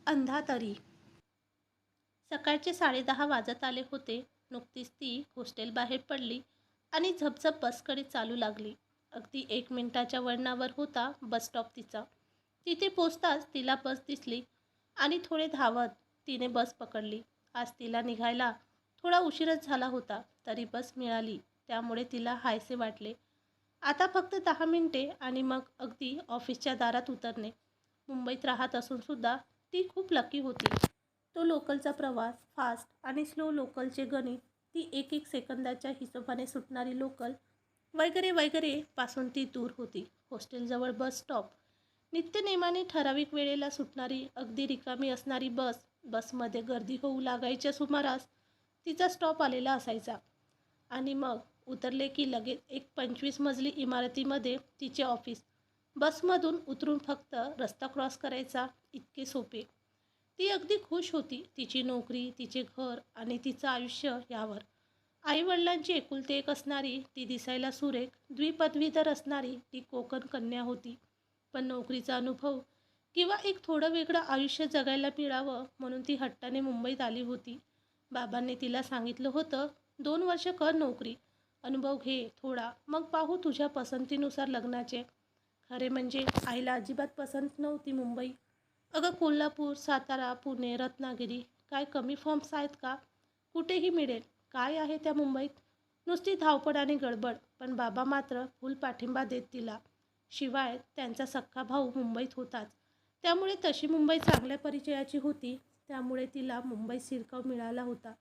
अंधातरी. सकाळचे 10:30 वाजत आले होते. नुकतीच ती हॉस्टेल बाहेर पडली आणि झपझप बसकडे चालू लागली. अगदी 1 मिनिटाच्या वळणावर होता बस स्टॉप तिचा. तिथे पोचताच तिला बस दिसली आणि थोडे धावत तिने बस पकडली. आज तिला निघायला थोडा उशीरच झाला होता, तरी बस मिळाली. त्यामुळे तिला हायसे वाटले. आता फक्त 10 मिनिटे आणि मग अगदी ऑफिसच्या दारात उतरणे. मुंबईत राहत असूनसुद्धा ती खूप लकी होती. तो लोकलचा प्रवास, फास्ट आणि स्लो लोकलचे गणित, ती एक एक सेकंदाच्या हिशोबाने सुटणारी लोकल वगैरे वगैरे पासून ती दूर होती. हॉस्टेलजवळ बस स्टॉप, नित्यनेमाने ठराविक वेळेला सुटणारी, अगदी रिकामी असणारी बस. बसमध्ये गर्दी होऊ लागायच्या सुमारास तिचा स्टॉप आलेला असायचा आणि मग उतरले की लगेच एक 25 मजली इमारतीमध्ये तिचे ऑफिस. बसमधून उतरून फक्त रस्ता क्रॉस करायचा, इतके सोपे. ती अगदी खुश होती तिची नोकरी, तिचे घर आणि तिचं आयुष्य यावर. आईवडिलांची एकुलते एक असणारी ती, दिसायला सुरेख द्विपदवीधर असणारी ती कोकण कन्या होती. पण नोकरीचा अनुभव किंवा एक थोडं वेगळं आयुष्य जगायला मिळावं म्हणून ती हट्टाने मुंबईत आली होती. बाबांनी तिला सांगितलं होतं, 2 वर्ष कर नोकरी, अनुभव घे थोडा, मग पाहू तुझ्या पसंतीनुसार लग्नाचे. खरे म्हणजे आईला अजिबात पसंत नव्हती मुंबई. अगं कोल्हापूर, सातारा, पुणे, रत्नागिरी, काय कमी फॉर्म्स आहेत का? कुठेही मिळेल. काय आहे त्या मुंबईत? नुसती धावपळ आणि गडबड. पण बाबा मात्र फुल पाठिंबा देत तिला. शिवाय त्यांचा सख्खा भाऊ मुंबईत होताच. त्यामुळे तशी मुंबई चांगल्या परिचयाची होती. त्यामुळे तिला मुंबईत शिरकाव मिळाला होता.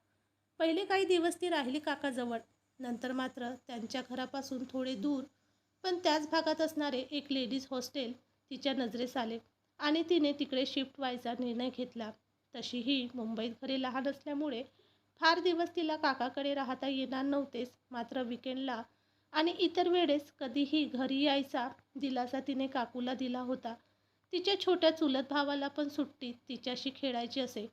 पहिले काही दिवस ती राहिली काकाजवळ. नंतर मात्र त्यांच्या घरापासून थोडे दूर पण त्याच भागात असणारे एक लेडीज हॉस्टेल तिच्या नजरेस आले आणि तिने तिकडे शिफ्ट व्हायचा निर्णय घेतला. तशीही मुंबईत घरे लहान असल्यामुळे फार दिवस तिला काकाकडे राहता येणार नव्हतेच. मात्र विकेंडला आणि इतर वेळेस कधीही घरी यायचा दिलासा तिने काकूला दिला होता. तिच्या छोट्या चुलत भावाला पण सुट्टीत तिच्याशी खेळायची असे,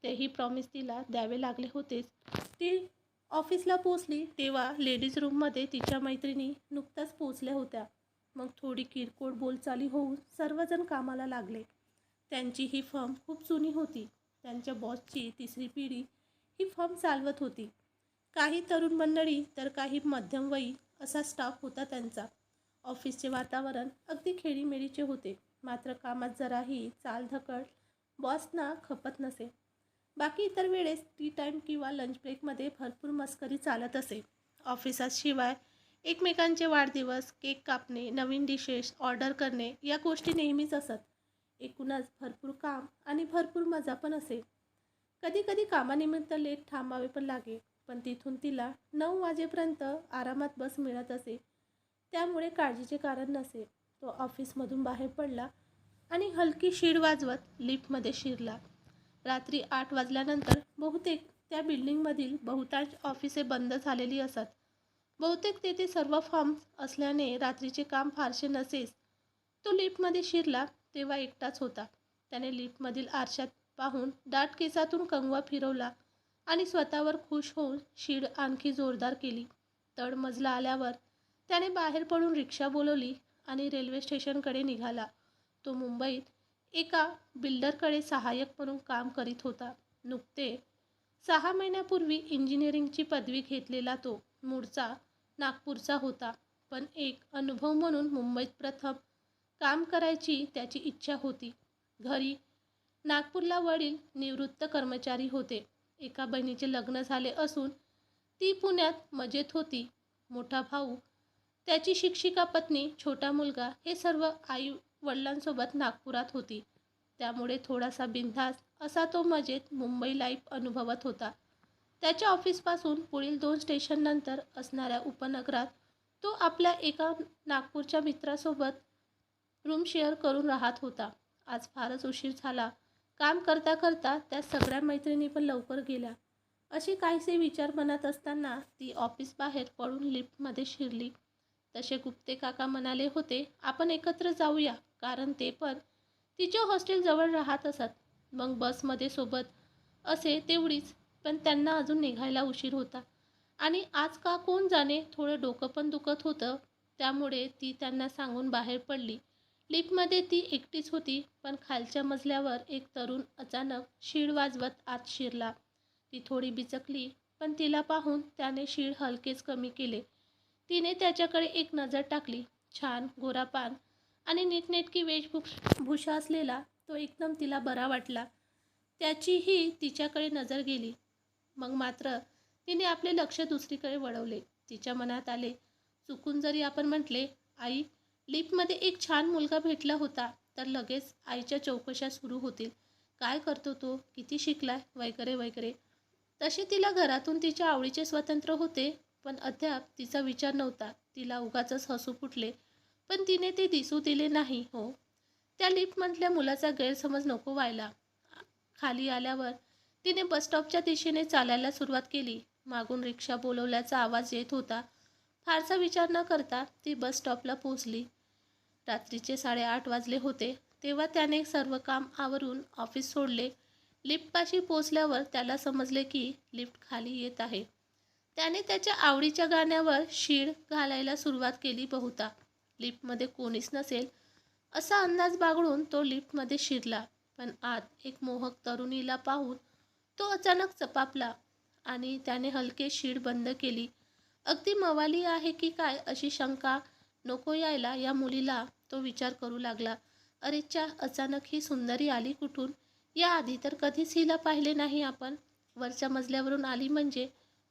तेही प्रॉमिस तिला द्यावे लागले होतेच. ती ऑफिसला पोचली तेव्हा लेडीज रूममध्ये तिच्या मैत्रिणी नुकत्याच पोचल्या होत्या. मग थोडी किरकोळ बोलचाली होऊन सर्वजण कामाला लागले. त्यांची ही फर्म खूप जुनी होती. त्यांच्या बॉसची तिसरी पिढी ही फर्म चालवत होती. काही तरुण मंडळी तर काही मध्यमवयी असा स्टाफ होता त्यांचा. ऑफिसचे वातावरण अगदी खेडीमेडीचे होते. मात्र कामात जराही चालढकल बॉसना खपत नसे. बाकी इतर वेळेस टी टाईम किंवा लंच ब्रेकमध्ये भरपूर मस्करी चालत असे. ऑफिसात शिवाय एकमेकांचे वाढदिवस, केक कापणे, नवीन डिशेस ऑर्डर करणे या गोष्टी नेहमीच असत. एकूणच भरपूर काम आणि भरपूर मजा पण असे. कधी कधी कामानिमित्त लेट थांबावे पण लागे. पण तिथून तिला 9 वाजेपर्यंत आरामात बस मिळत असे. त्यामुळे काळजीचे कारण नसे. तो ऑफिसमधून बाहेर पडला आणि हलकी शीड वाजवत लिफ्टमध्ये शिरला. रात्री 8 वाजल्यानंतर बहुतेक त्या बिल्डिंगमधील बहुतांश ऑफिसे बंद झालेली असत. बहुतेक तेथे सर्व फॉर्म्स असल्याने रात्रीचे काम फारसे नसेच. तो लिफ्टमध्ये शिरला तेव्हा एकटाच होता. त्याने लिफ्टमधील आरशात पाहून दाट केसातून कंगवा फिरवला आणि स्वतःवर खुश होऊन शीड आणखी जोरदार केली. तळ मजला आल्यावर त्याने बाहेर पडून रिक्षा बोलवली आणि रेल्वे स्टेशनकडे निघाला. तो मुंबईत एका बिल्डरकडे सहाय्यक म्हणून काम करीत होता. नुकते 6 महिन्यापूर्वी इंजिनिअरिंगची पदवी घेतलेला तो. मूळचा नागपूरचा होता. पण एक अनुभव म्हणून मुंबईत प्रथम काम करायची त्याची इच्छा होती. घरी नागपूरला वडील निवृत्त कर्मचारी होते. एका बहिणीचे लग्न झाले असून ती पुण्यात मजेत होती. मोठा भाऊ, त्याची शिक्षिका पत्नी, छोटा मुलगा हे सर्व आई वडिलांसोबत नागपुरात होती. त्यामुळे थोडासा बिनधास्त असा तो मजेत मुंबई लाईफ अनुभवत होता. त्याच्या ऑफिसपासून पुढील 2 स्टेशननंतर असणाऱ्या उपनगरात तो आपल्या एका नागपूरच्या मित्रासोबत रूम शेअर करून राहत होता. आज फारच उशीर झाला. काम करता करता त्या सगळ्या मैत्रिणी पण लवकर गेल्या असे काहीसे विचार मनात असताना ती ऑफिस बाहेर पडून लिफ्टमध्ये शिरली. तसे गुप्ते काका म्हणाले होते, आपण एकत्र जाऊया, कारण ते पण तिच्या हॉस्टेल जवळ राहत असत. मग बसमध्ये सोबत असे तेवढीच. पण त्यांना अजून निघायला उशीर होता आणि आज का कोण जाणे थोडं डोकं पण दुखत होतं. त्यामुळे ती त्यांना सांगून बाहेर पडली. लिफ्टमध्ये ती एकटीच होती, पण खालच्या मजल्यावर एक तरुण अचानक शीळ वाजवत आत शिरला. ती थोडी बिचकली, पण तिला पाहून त्याने शीळ हलकेच कमी केले. तिने त्याच्याकडे एक नजर टाकली. छान गोरापान आणि नीटनेटकी वेशभूषा असलेला तो एकदम तिला बरा वाटला. त्याचीही तिच्याकडे नजर गेली. मग मात्र तिने आपले लक्ष दुसरीकडे वळवले. तिच्या मनात आले, चुकून जरी आपण म्हटले, आई, लिफ्टमध्ये एक छान मुलगा भेटला होता, तर लगेच आईच्या चौकशा सुरू होतील. काय करतो तो, किती शिकलाय, वगैरे वगैरे. तसे तिला घरातून तिच्या आवडीचे स्वतंत्र होते, पण अद्याप तिचा विचार नव्हता. तिला उगाचच हसू फुटले, पण तिने ते दिसू दिले नाही. हो, त्या लिफ्टमधल्या मुलाचा गैरसमज नको व्हायला. खाली आल्यावर तिने बसस्टॉपच्या दिशेने चालायला सुरुवात केली. मागून रिक्षा बोलवल्याचा आवाज येत होता. फारसा विचार न करता ती बस स्टॉपला पोहोचली. रात्रीचे 8:30 वाजले होते. तेव्हा त्याने सर्व काम आवरून ऑफिस सोडले. लिफ्टपाशी पोहोचल्यावर त्याला समजले की लिफ्ट खाली येत आहे. त्याने त्याच्या आवडीच्या गाण्यावर शीळ घालायला सुरुवात केली. बहुता लिफ्टमध्ये कोणीच नसेल असा अंदाज बाळगून तो लिफ्टमध्ये शिरला. पण आत एक मोहक तरुणीला पाहून तो अचानक चपापला आणि त्याने हलके शीळ बंद केली. अगदी मवाली आहे की काय अशी शंका नको यायला या मुलीला तो विचार करू लागला. अरेच्या, अचानक ही सुंदरी आली कुठून? या आधी तर कधीच हिला पाहिले नाही आपण. वरच्या मजल्यावरून आली म्हणजे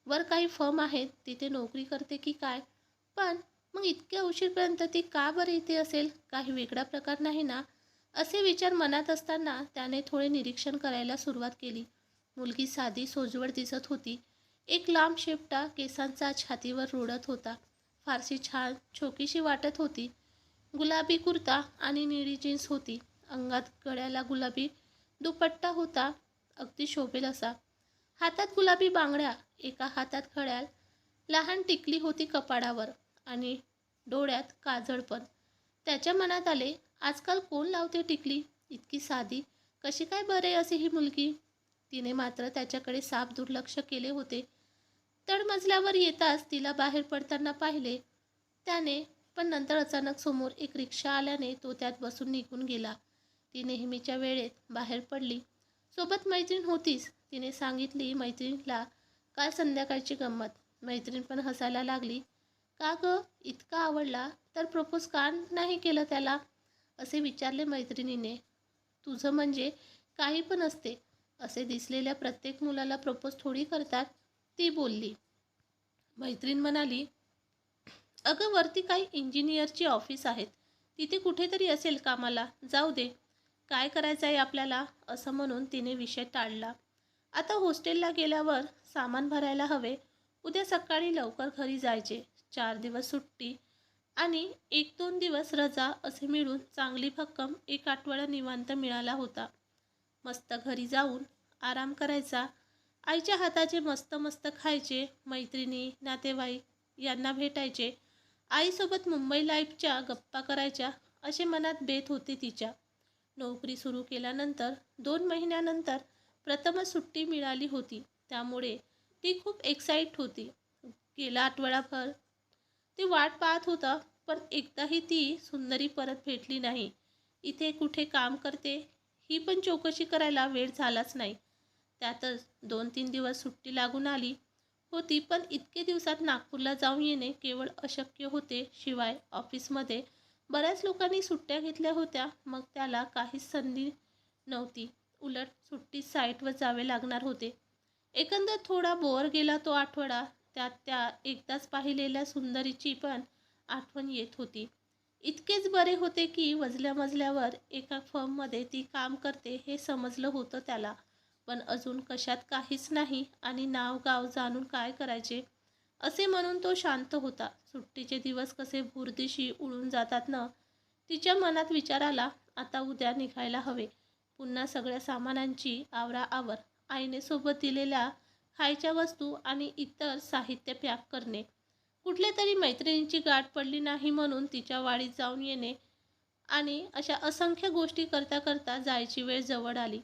वर काही फर्म आहेत, तिथे नोकरी करते की काय? पण मग इतक्या उशीरपर्यंत ती का बरं इथे असेल? काही वेगळा प्रकार नाही ना? असे विचार मनात असताना त्याने थोडे निरीक्षण करायला सुरुवात केली. मुलगी साधी सोजवळ दिसत होती. एक लांब शेपटा केसांचा छातीवर रुळत होता. फारशी छान छोकीशी वाटत होती. गुलाबी कुर्ता आणि निळी जीन्स होती. अंगात गळ्याला गुलाबी दुपट्टा होता, अगदी शोभेल असा. हातात गुलाबी बांगड्या, एका हातात घड्याळ, लहान टिकली होती कपाडावर आणि डोळ्यात काजळ पण. त्याच्या मनात आले, आजकाल कोण लावते टिकली? इतकी साधी कशी काय बरे असे ही मुलगी? तिने मात्र त्याच्याकडे साफ दुर्लक्ष केले होते. तळमजल्यावर येताच तिला बाहेर पडताना पाहिले त्याने, पण नंतर अचानक समोर एक रिक्षा आल्याने तो त्यात बसून निघून गेला. ती नेहमीच्या वेळेत बाहेर पडली. सोबत मैत्रीण होतीच. तिने सांगितली मैत्रिणीला काल संध्याकाळची गंमत. मैत्रीण पण हसायला लागली. का ग, इतका आवडला तर प्रपोज का नाही केलं त्याला? असे विचारले मैत्रिणीने. तुझं म्हणजे काही पण असते. असे दिसलेल्या प्रत्येक मुलाला प्रपोज थोडी करतात, ती बोलली. मैत्रीण म्हणाली, अगं वरती काही इंजिनियरची ऑफिस आहेत, तिथे कुठेतरी असेल कामाला, जाऊ दे. काय करायचं आहे आपल्याला? असं म्हणून तिने विषय टाळला. आता हॉस्टेलला गेल्यावर सामान भरायला हवे. उद्या सकाळी लवकर घरी जायचे. 4 दिवस सुट्टी आणि 1-2 दिवस रजा असे मिळून चांगली भक्कम एक आठवडा निवांत मिळाला होता. मस्त घरी जाऊन आराम करायचा. आईच्या हाताचे मस्त मस्त खायचे. मैत्रिणी नातेवाईक यांना भेटायचे. आईसोबत मुंबई लाईफच्या गप्पा करायच्या असे मनात बेत होते तिच्या. नोकरी सुरू केल्यानंतर 2 महिन्यानंतर प्रथमच सुट्टी मिळाली होती. त्यामुळे ती खूप एक्साइट होती. गेला आठवडाभर ती वाट पाहत होता, पण एकदाही ती सुंदरी परत भेटली नाही. इथे कुठे काम करते ही पण चौकशी करायला वेळ झालाच नाही. त्यातच 2-3 दिवस सुट्टी लागून आली होती, पण इतके दिवसात नागपूरला जाऊन येणे केवळ अशक्य होते. शिवाय ऑफिसमध्ये बऱ्याच लोकांनी सुट्ट्या घेतल्या होत्या, मग त्याला काहीच संधी नव्हती. उलट सुट्टीत साईटवर जावे लागणार होते. एकंदर थोडा बोर गेला तो आठवडा. त्यात त्या एकदाच पाहिलेल्या सुंदरीची पण आठवण येत होती. इतकेच बरे होते की वजल्या मजल्यावर एका फर्ममध्ये ती काम करते हे समजलं होतं त्याला. पण अजून कशात काहीच नाही आणि नाव गाव जाणून काय करायचे असे म्हणून तो शांत होता. सुट्टीचे दिवस कसे भुरदिशी उडून जातात ना. तिच्या मनात विचार आला, आता उद्या निघायला हवे. पुन्हा सगळ्या सामानांची आवराआवर, आईने सोबत दिलेल्या खायच्या वस्तू आणि इतर साहित्य पॅक करणे. कुठल्या तरी मैत्रिणीची गाठ पडली नाही म्हणून तिच्या वाडीत जाऊन येणे आणि अशा असंख्य गोष्टी करता करता जायची वेळ जवळ आली.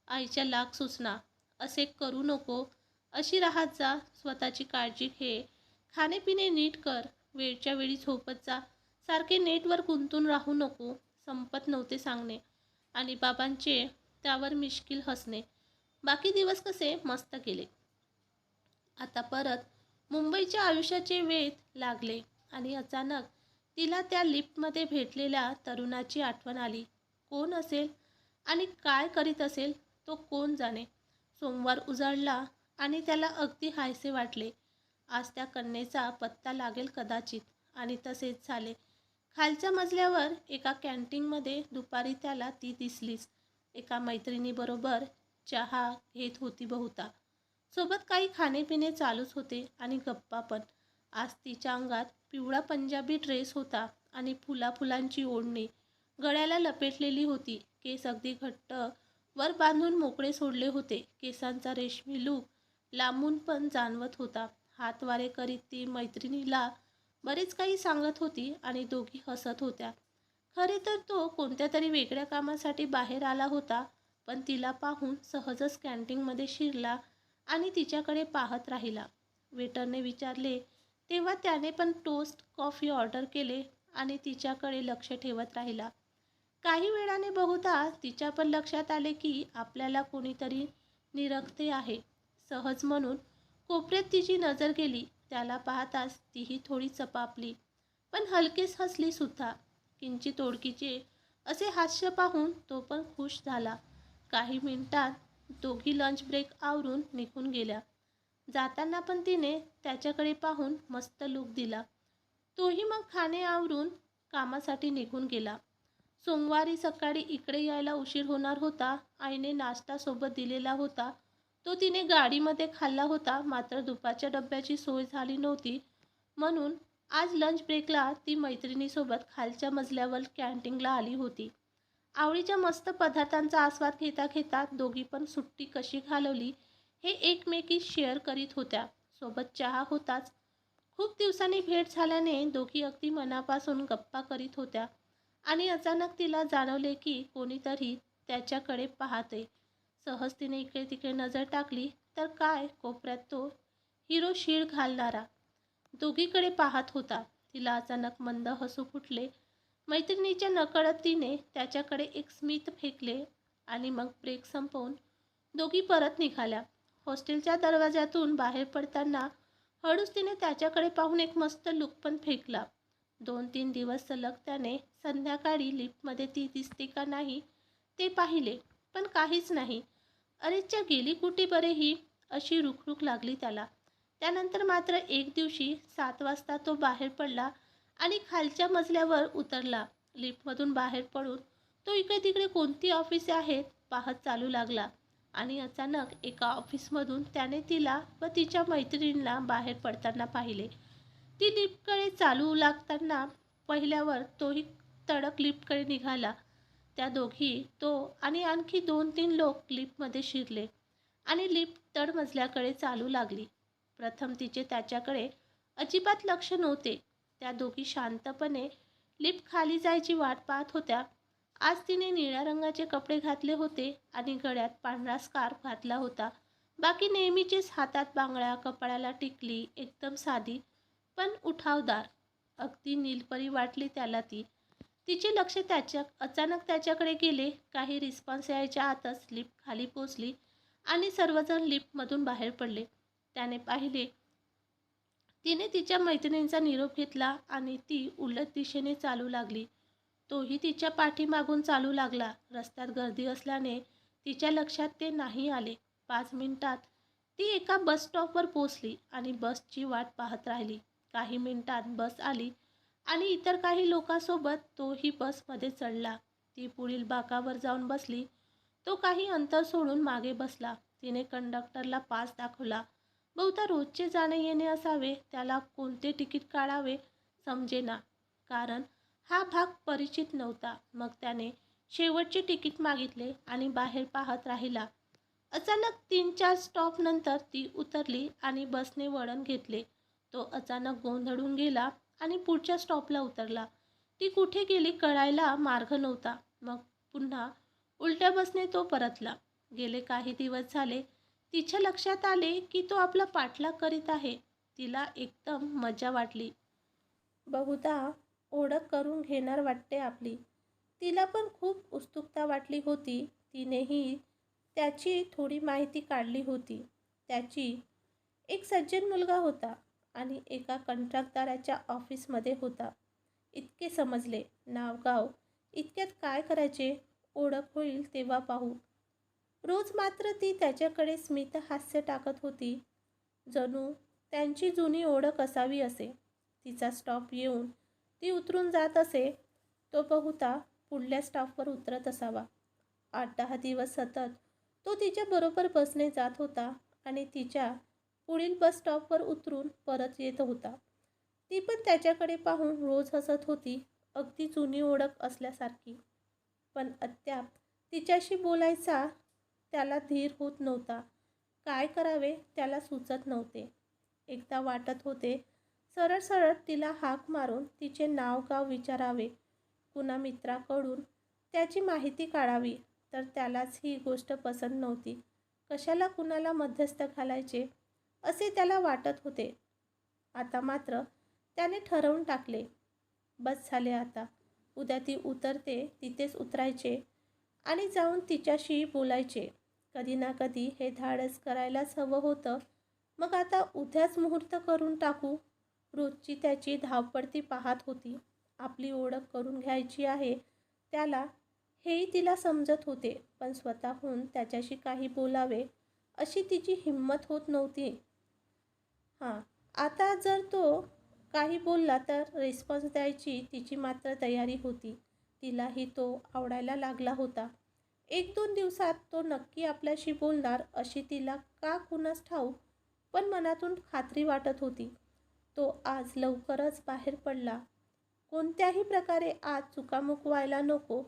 आईच्या लाख सूचना, असे करू नको, अशी राहत जा, स्वतःची काळजी घे, खाणेपिणे नीट कर, वेळच्या वेळी झोपत जा, सारखे नेटवर गुंतून राहू नको, संपत नव्हते सांगणे आणि बाबांचे त्यावर मिश्किल हसणे. बाकी दिवस कसे मस्त गेले. आता परत मुंबईच्या आयुष्याचे वेध लागले आणि अचानक तिला त्या लिफ्टमध्ये भेटलेल्या तरुणाची आठवण आली. कोण असेल आणि काय करीत असेल तो कोण जाणे. सोमवार उजाडला आणि त्याला अगदी हायसे वाटले. आज त्या कन्येचा पत्ता लागेल कदाचित. आणि तसेच झाले. खालच्या मजल्यावर एका कॅन्टीनमध्ये दुपारी त्याला ती दिसलीच. एका मैत्रिणीबरोबर चहा घेत होती बहुता. सोबत काही खाणेपिणे चालूच होते आणि गप्पा पण. आज तिच्या अंगात पिवळा पंजाबी ड्रेस होता आणि फुलांची ओढणी गळ्याला लपेटलेली होती. केस अगदी घट्ट वर बांधून मोकळे सोडले होते. केसांचा रेशमी लूक लांबून पण जाणवत होता. हातवारे करीत ती मैत्रिणीला बरेच काही सांगत होती आणि दोघी हसत होत्या. खरे तर तो कोणत्या तरी वेगळ्या कामासाठी बाहेर आला होता, पण तिला पाहून सहजच कॅन्टीनमध्ये शिरला आणि तिच्याकडे पाहत राहिला. वेटरने विचारले तेव्हा त्याने पण टोस्ट कॉफी ऑर्डर केले आणि तिच्याकडे लक्ष ठेवत राहिला. काही वेळाने बहुधा तिच्या पण लक्षात आले की आपल्याला कोणीतरी निरखते आहे. सहज म्हणून कोपऱ्यात तिची नजर गेली. त्याला पाहताच तीही थोडी चपापली, पण हलकेच हसली सुद्धा. किंचित ओळखीचे असे हास्य पाहून तो पण खुश झाला. काही मिनिटात दोघी लंच ब्रेक आवरून निघून गेल्या. जाताना पण तिने त्याच्याकडे पाहून मस्त लूक दिला. तोही मग खाणे आवरून कामासाठी निघून गेला. सोमवारी सकाळी इकडे यायला उशीर होणार होता. आईने नाश्ता सोबत दिलेला होता, तो तिने गाडीमध्ये खाल्ला होता. मात्र दुपारच्या डब्याची सोय झाली नव्हती, म्हणून आज लंच ब्रेकला ती मैत्रिणीसोबत खालच्या मजल्यावर कॅन्टीनला आली होती. आवडीच्या मस्त पदार्थांचा आस्वाद घेता घेता दोघी पण सुट्टी कशी घालवली हे एकमेकी शेअर करीत होत्या. सोबत चहा होताच. खूप दिवसांनी भेट झाल्याने दोघी अगदी मनापासून गप्पा करीत होत्या आणि अचानक तिला जाणवले की कोणीतरी त्याच्याकडे पाहते. सहज तिने इकडे तिकडे नजर टाकली तर काय, कोपऱ्यात तो हिरो शीळ घालणारा दोघीकडे पाहत होता. तिला अचानक मंद हसू फुटले. मैत्रिणीच्या नकळत तिने त्याच्याकडे एक स्मित फेकले आणि मग ब्रेक संपवून दोघी परत निघाल्या. हॉस्टेलच्या दरवाज्यातून बाहेर पडताना हळूच तिने त्याच्याकडे पाहून एक मस्त लूक पण फेकला. 2-3 दिवस सलग त्याने संध्याकाळी लिफ्टमध्ये ती दिसते का नाही ते पाहिले, पण काहीच नाही. अरेच्या गेली कुठे बरे ही, अशी रुखरुख लागली त्याला. त्यानंतर मात्र एक दिवशी 7 वाजता तो बाहेर पडला आणि खालच्या मजल्यावर उतरला. लिफ्टमधून बाहेर पडून तो इकडे तिकडे कोणती ऑफिसे आहेत पाहत चालू लागला आणि अचानक एका ऑफिसमधून त्याने तिला व तिच्या मैत्रिणीला बाहेर पडताना पाहिले. ती लिफ्टकडे चालू लागताना पहिल्यावर तोही तडक लिफ्टकडे निघाला. त्या दोघी, तो आणि आणखी 2-3 लोक लिफ्टमध्ये शिरले आणि लिफ्ट तळमजल्याकडे चालू लागली. प्रथम तिचे त्याच्याकडे अजिबात लक्ष नव्हते. त्या दोघी शांतपणे लिफ्ट खाली जायची वाट पाहत होत्या. आज तिने निळ्या रंगाचे कपडे घातले होते आणि गळ्यात पांढरा स्कार्फ घातला होता. बाकी नेहमीचेच, हातात बांगड्या, कपाळाला टिकली, एकदम साधी पण उठावदार. अगदी नीलपरी वाटली त्याला ती. तिचे लक्ष अचानक त्याच्याकडे गेले. काही रिस्पॉन्स यायच्या आतच लिफ्ट खाली पोचली आणि सर्वजण लिफ्टमधून बाहेर पडले. त्याने पाहिले. तिने तिच्या मैत्रिणींचा निरोप घेतला आणि ती उलट दिशेने चालू लागली. तोही तिच्या पाठीमागून चालू लागला. रस्त्यात गर्दी असल्याने तिच्या लक्षात ते नाही आले. 5 मिनिटात ती एका बस स्टॉपवर पोचली आणि बसची वाट पाहत राहिली. काही मिनिटात बस आली आणि इतर काही लोकांसोबत तोही बसमध्ये चढला. ती पुढील बाकावर जाऊन बसली. तो काही अंतर सोडून मागे बसला. तिने कंडक्टरला पास दाखवला. बहुधा रोजचे जाणे येणे असावे. त्याला कोणते तिकीट काढावे समजेना, कारण हा भाग परिचित नव्हता. मग त्याने शेवटचे तिकीट मागितले आणि बाहेर पाहत राहिला. अचानक 3-4 स्टॉप नंतर ती उतरली आणि बसने वळण घेतले. तो अचानक गोंधळून गेला आणि पुढच्या स्टॉपला उतरला. ती कुठे गेली कळायला मार्ग नव्हता. मग पुन्हा उलट्या बसने तो परतला. गेले काही दिवस झाले. तिच्या लक्षात आले की तो आपला पाठलाग करीत आहे. तिला एकदम मजा वाटली. बहुधा ओळख करून घेणार वाटते आपली. तिला पण खूप उत्सुकता वाटली होती. तिनेही त्याची थोडी माहिती काढली होती. त्याची एक सज्जन मुलगा होता आणि एका कंत्राटदाराच्या ऑफिसमध्ये होता. इतके समजले. नाव गाव इतक्यात काय करायचे? ओळख होईल तेव्हा पाहू. रोज मात्र ती त्याच्याकडे स्मितहास्य टाकत होती, जणू त्यांची जुनी ओळख असावी असे. तिचा स्टॉप येऊन ती उतरून जात असे. तो बहुधा पुढल्या स्टॉपवर उतरत असावा. 8-10 दिवस सतत तो तिच्याबरोबर बसने जात होता आणि तिच्या पुढील बस स्टॉपवर उतरून परत येत होता. ती पण त्याच्याकडे पाहून रोज हसत होती, अगदी जुनी ओळख असल्यासारखी. पण अद्याप तिच्याशी बोलायचा त्याला धीर होत नव्हता. काय करावे त्याला सुचत नव्हते. एकदा वाटत होते सरळ सरळ तिला हाक मारून तिचे नाव गाव विचारावे, कुणा मित्राकडून त्याची माहिती काढावी. तर त्यालाच ही गोष्ट पसंत नव्हती. कशाला कुणाला मध्यस्थ घालायचे असे त्याला वाटत होते. आता मात्र त्याने ठरवून टाकले, बस झाले आता. उद्या ती उतरते तिथेच उतरायचे आणि जाऊन तिच्याशी बोलायचे. कधी ना कधी हे धाडस करायलाच हवं होतं. मग आता उद्याच मुहूर्त करून टाकू. रोजची त्याची धावपळ ती पाहत होती. आपली ओळख करून घ्यायची आहे त्याला, हेही तिला समजत होते. पण स्वतःहून त्याच्याशी काही बोलावे अशी तिची हिंमत होत नव्हती. हां, आता जर तो काही बोलला तर रिस्पॉन्स द्यायची तिची मात्र तयारी होती. तिलाही तो आवडायला लागला होता. 1-2 दिवसात तो नक्की आपल्याशी बोलणार अशी तिला का कुणास ठाऊक, पण मनातून खात्री वाटत होती. तो आज लवकरच बाहेर पडला. कोणत्याही प्रकारे आज चुकामुक व्हायला नको.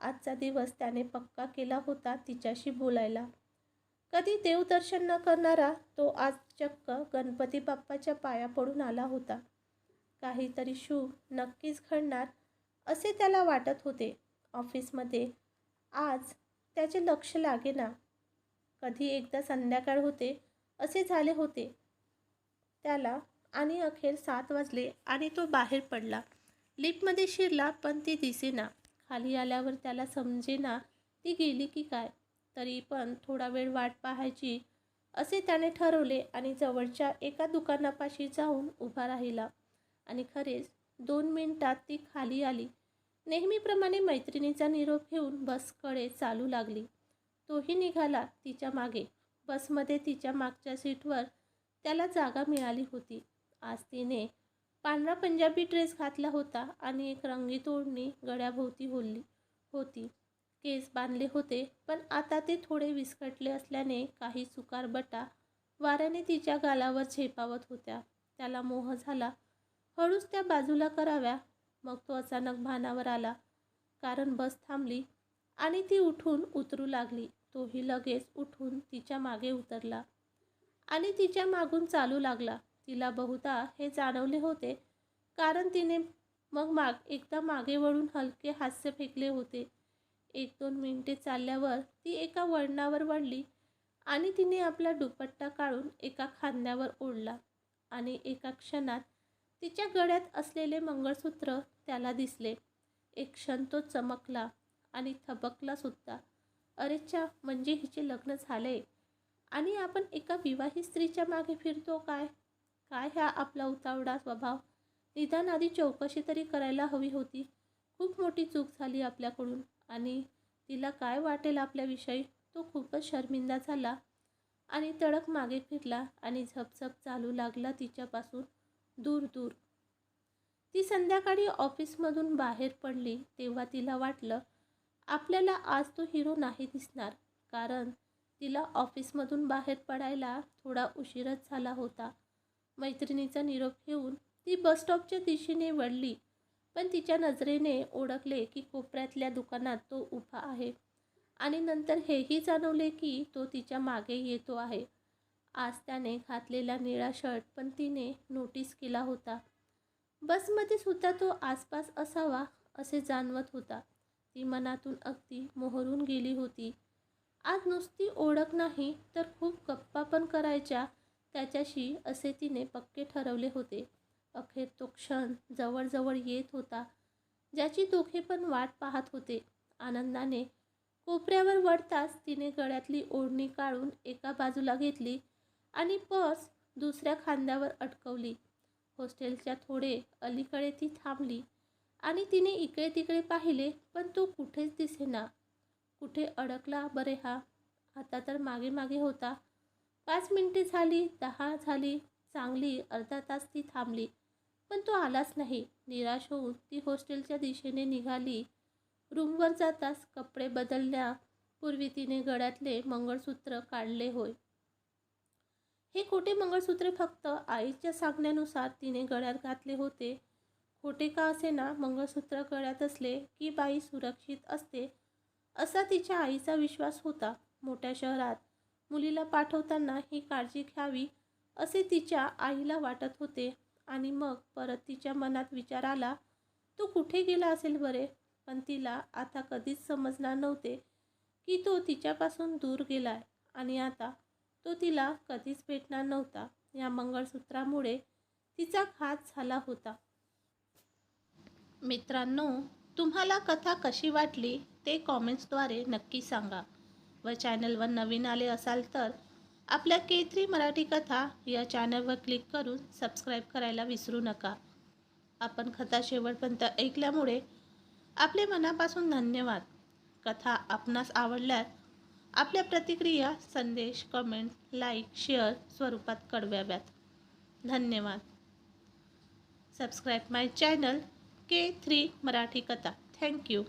आजचा दिवस त्याने पक्का केला होता तिच्याशी बोलायला. कधी देवदर्शन न करणारा तो आज चक्क गणपती बाप्पाच्या पाया पडून आला होता. काहीतरी शुभ नक्कीच घडणार असे त्याला वाटत होते. ऑफिसमध्ये आज त्याचे लक्ष लागेना. कधी एकदा संध्याकाळ होते असे झाले होते त्याला आणि अखेर 7 वाजले आणि तो बाहेर पडला. लिफ्टमध्ये शिरला पण ती दिसेना. खाली आल्यावर त्याला समजेना ती गेली की काय. तरी पण थोडा वेळ वाट पाहायची असे त्याने ठरवले आणि जवळच्या एका दुकानापाशी जाऊन उभा राहिला. आणि खरेच 2 मिनिटात ती खाली आली. नेहमीप्रमाणे मैत्रिणीचा निरोप घेऊन बसकडे चालू लागली. तोही निघाला तिच्या मागे. बसमध्ये तिच्या मागच्या सीटवर त्याला जागा मिळाली होती. आज तिने पांढरा पंजाबी ड्रेस घातला होता आणि एक रंगीत ओढणी गळ्याभोवती ओढली होती. केस बांधले होते पण आता ते थोडे विस्कटले असल्याने काही चुकारबटा वाऱ्याने तिच्या गालावर झेपावत होत्या. त्याला मोह झाला. हळूच त्या बाजूला कराव्या. मग तो अचानक भानावर आला, कारण बस थांबली आणि ती उठून उतरू लागली. तोही लगेच उठून तिच्या मागे उतरला आणि तिच्या मागून चालू लागला. तिला बहुधा हे जाणवले होते, कारण तिने मग एकदा मागे वळून हलके हास्य फेकले होते. 1-2 मिनिटे चालल्यावर ती एका वळणावर वळली आणि तिने आपला दुपट्टा काढून एका खांद्यावर ओढला आणि एका क्षणात तिच्या गळ्यात असलेले मंगळसूत्र त्याला दिसले. एक क्षण तो चमकला आणि थबकला सुद्धा. अरेच्चा, म्हणजे हिचे लग्न झाले आणि आपण एका विवाहित स्त्रीच्या मागे फिरतो काय? काय हा आपला उतावळा स्वभाव? निदान आधी चौकशी तरी करायला हवी होती. खूप मोठी चूक झाली आपल्याकडून. आणि तिला काय वाटेल आपल्याविषयी? तो खूपच शर्मिंदा झाला आणि तडक मागे फिरला आणि झपझप चालू लागला तिच्यापासून दूर दूर. ती संध्याकाळी ऑफिसमधून बाहेर पडली तेव्हा तिला वाटलं, आपल्याला आज तो हिरो नाही दिसणार, कारण तिला ऑफिसमधून बाहेर पडायला थोडा उशीरच झाला होता. मैत्रिणीचा निरोप घेऊन ती बसस्टॉपच्या दिशेने वळली, पण तिच्या नजरेने ओळखले की कोपऱ्यातल्या दुकानात तो उभा आहे आणि नंतर हेही जाणवले की तो तिच्या मागे येतो आहे. आज त्याने घातलेला निळा शर्ट पण तिने नोटीस केला होता. बसमध्ये सुद्धा तो आसपास असावा असे जाणवत होता. ती मनातून अगदी मोहरून गेली होती. आज नुसती ओळख नाही तर खूप गप्पा पण करायच्या त्याच्याशी असे तिने पक्के ठरवले होते. अखेर तो क्षण जवळजवळ येत होता. ज्याची दोघे पण वाट पाहत होते. आनंदाने कोपऱ्यावर वळताच तिने गळ्यातली ओढणी काढून एका बाजूला घेतली आणि पर्स दुसऱ्या खांद्यावर अटकवली. हॉस्टेलच्या थोडे अलीकडे ती थांबली आणि तिने इकडे तिकडे पाहिले, पण तो कुठेच दिसेना. कुठे अडकला बरे हा? आता तर मागे मागे होता. 5 मिनिटे झाली, 10 झाली, चांगली अर्धा तास ती थांबली, पण तो आलाच नाही. निराश होऊन ती हॉस्टेलच्या दिशेने निघाली. रूमवर जाताच कपडे बदलण्यापूर्वी तिने गळ्यातले मंगळसूत्र काढले. होय, हे खोटे मंगळसूत्र फक्त आईच्या सांगण्यानुसार तिने गळ्यात घातले होते. खोटे का असेना, मंगळसूत्र गळ्यात असले की बाई सुरक्षित असते असा तिच्या आईचा विश्वास होता. मोठ्या शहरात मुलीला पाठवताना ही काळजी घ्यावी असे तिच्या आईला वाटत होते. आणि मग परत तिच्या मनात विचार आला, तो कुठे गेला असेल बरे? पण तिला आता कधीच समजणार नव्हते की तो तिच्यापासून दूर गेलाय आणि आता तो तिला कधीच भेटणार नव्हता. या मंगळसूत्रामुळे तिचा घात झाला होता. मित्रांनो, तुम्हाला कथा कशी वाटली ते कॉमेंट्सद्वारे नक्की सांगा. व चॅनलवर नवीन आले असाल तर आपल्या K3 मराठी कथा या चॅनलवर क्लिक करून सबस्क्राईब करायला विसरू नका. आपण कथा शेवटपर्यंत ऐकल्यामुळे आपले मनापासून धन्यवाद. कथा आपणास आवडल्यास आपल्या प्रतिक्रिया, संदेश, कमेंट, लाईक, शेअर स्वरूपात कळवाव्यात. धन्यवाद. सबस्क्राईब माय चॅनल K3 मराठी कथा. थँक्यू.